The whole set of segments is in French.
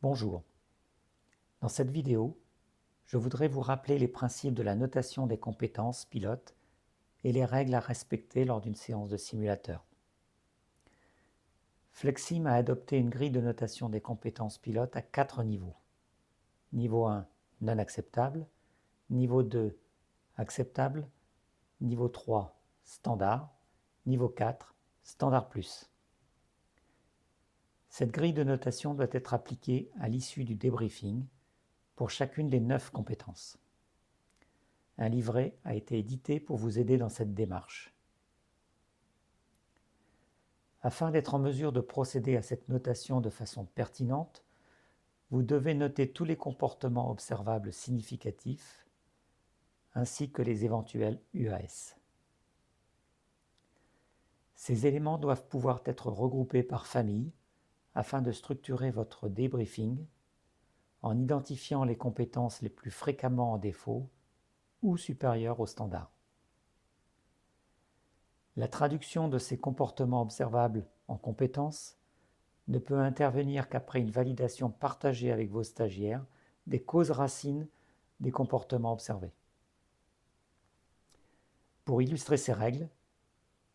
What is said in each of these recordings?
Bonjour. Dans cette vidéo, je voudrais vous rappeler les principes de la notation des compétences pilotes et les règles à respecter lors d'une séance de simulateur. Flexim a adopté une grille de notation des compétences pilotes à 4 niveaux. Niveau 1, non acceptable. Niveau 2, acceptable. Niveau 3, standard. Niveau 4, standard plus. Cette grille de notation doit être appliquée à l'issue du débriefing pour chacune des 9 compétences. Un livret a été édité pour vous aider dans cette démarche. Afin d'être en mesure de procéder à cette notation de façon pertinente, vous devez noter tous les comportements observables significatifs ainsi que les éventuels UAS. Ces éléments doivent pouvoir être regroupés par famille afin de structurer votre débriefing en identifiant les compétences les plus fréquemment en défaut ou supérieures au standard. La traduction de ces comportements observables en compétences ne peut intervenir qu'après une validation partagée avec vos stagiaires des causes racines des comportements observés. Pour illustrer ces règles,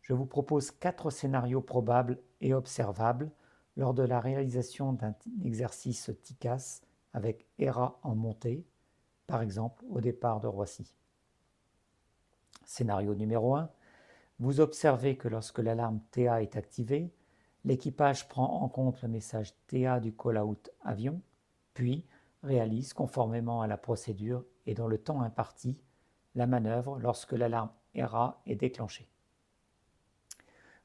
je vous propose 4 scénarios probables et observables lors de la réalisation d'un exercice TICAS avec ERA en montée, par exemple au départ de Roissy. Scénario numéro 1. Vous observez que lorsque l'alarme TA est activée, l'équipage prend en compte le message TA du call-out avion, puis réalise conformément à la procédure et dans le temps imparti la manœuvre lorsque l'alarme ERA est déclenchée.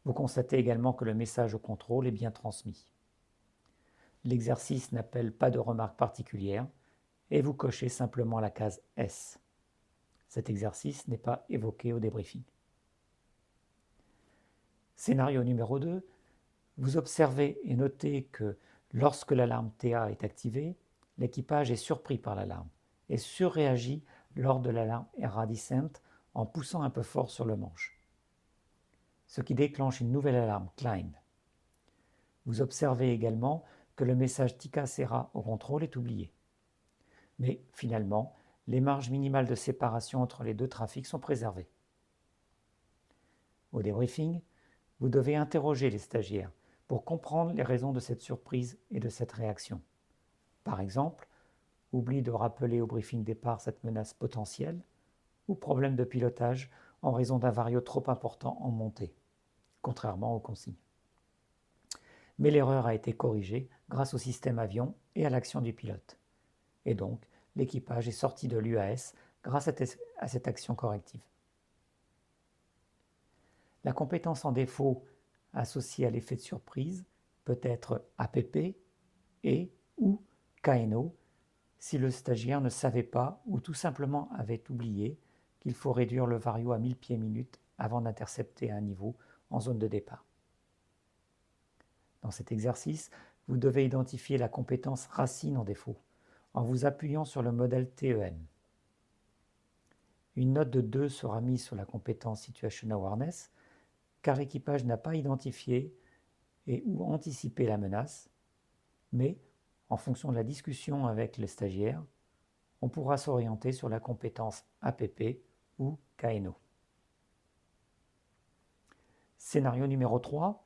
Vous constatez également que le message au contrôle est bien transmis. L'exercice n'appelle pas de remarques particulières et vous cochez simplement la case S. Cet exercice n'est pas évoqué au débriefing. Scénario numéro 2. Vous observez et notez que lorsque l'alarme TA est activée, l'équipage est surpris par l'alarme et surréagit lors de l'alarme ERA Descent en poussant un peu fort sur le manche, ce qui déclenche une nouvelle alarme Climb. Vous observez également que le message TICAS ERA au contrôle est oublié. Mais finalement, les marges minimales de séparation entre les deux trafics sont préservées. Au débriefing, vous devez interroger les stagiaires pour comprendre les raisons de cette surprise et de cette réaction. Par exemple, oubli de rappeler au briefing départ cette menace potentielle ou problème de pilotage en raison d'un vario trop important en montée, contrairement aux consignes. Mais l'erreur a été corrigée grâce au système avion et à l'action du pilote. Et donc, l'équipage est sorti de l'UAS grâce à cette action corrective. La compétence en défaut associée à l'effet de surprise peut être APP et ou KNO si le stagiaire ne savait pas ou tout simplement avait oublié qu'il faut réduire le vario à 1000 pieds minutes avant d'intercepter un niveau en zone de départ. Dans cet exercice, vous devez identifier la compétence racine en défaut en vous appuyant sur le modèle TEM. Une note de 2 sera mise sur la compétence Situation Awareness car l'équipage n'a pas identifié et ou anticipé la menace, mais en fonction de la discussion avec les stagiaires, on pourra s'orienter sur la compétence APP ou KNO. Scénario numéro 3.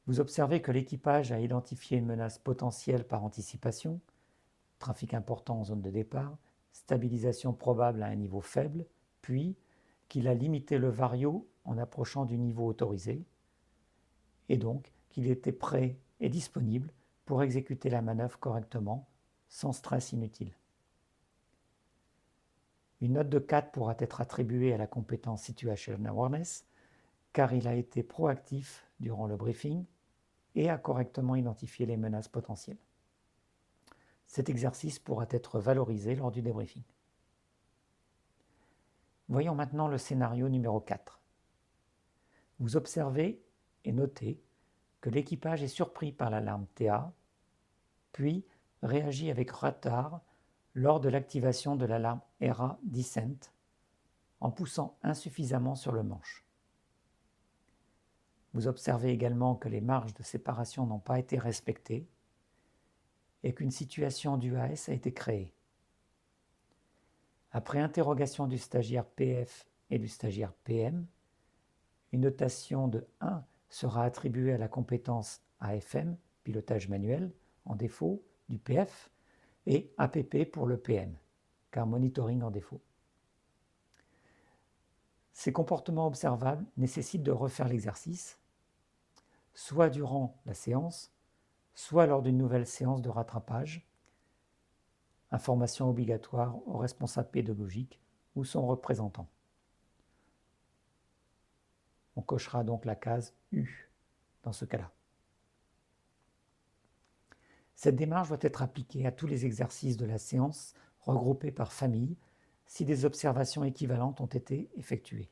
Vous observez que l'équipage a identifié une menace potentielle par anticipation, trafic important en zone de départ, stabilisation probable à un niveau faible, puis qu'il a limité le vario en approchant du niveau autorisé, et donc qu'il était prêt et disponible pour exécuter la manœuvre correctement, sans stress inutile. Une note de 4 pourra être attribuée à la compétence Situation Awareness, car il a été proactif durant le briefing et a correctement identifié les menaces potentielles. Cet exercice pourra être valorisé lors du débriefing. Voyons maintenant le scénario numéro 4. Vous observez et notez que l'équipage est surpris par l'alarme TA, puis réagit avec retard lors de l'activation de l'alarme ERA Descent en poussant insuffisamment sur le manche. Vous observez également que les marges de séparation n'ont pas été respectées et qu'une situation d'UAS a été créée. Après interrogation du stagiaire PF et du stagiaire PM, une notation de 1 sera attribuée à la compétence AFM, pilotage manuel, en défaut, du PF, et APP pour le PM, car monitoring en défaut. Ces comportements observables nécessitent de refaire l'exercice, soit durant la séance, soit lors d'une nouvelle séance de rattrapage. Information obligatoire au responsable pédagogique ou son représentant. On cochera donc la case U dans ce cas-là. Cette démarche doit être appliquée à tous les exercices de la séance regroupés par famille si des observations équivalentes ont été effectuées.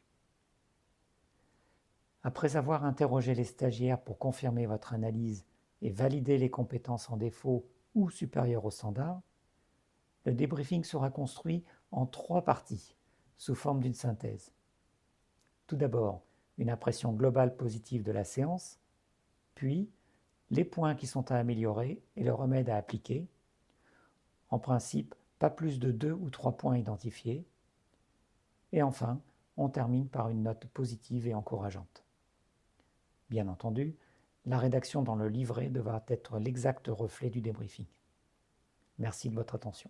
Après avoir interrogé les stagiaires pour confirmer votre analyse et valider les compétences en défaut ou supérieures au standard, le débriefing sera construit en 3 parties, sous forme d'une synthèse. Tout d'abord, une impression globale positive de la séance, puis les points qui sont à améliorer et le remède à appliquer. En principe, pas plus de 2 ou 3 points identifiés. Et enfin, on termine par une note positive et encourageante. Bien entendu, la rédaction dans le livret devra être l'exact reflet du débriefing. Merci de votre attention.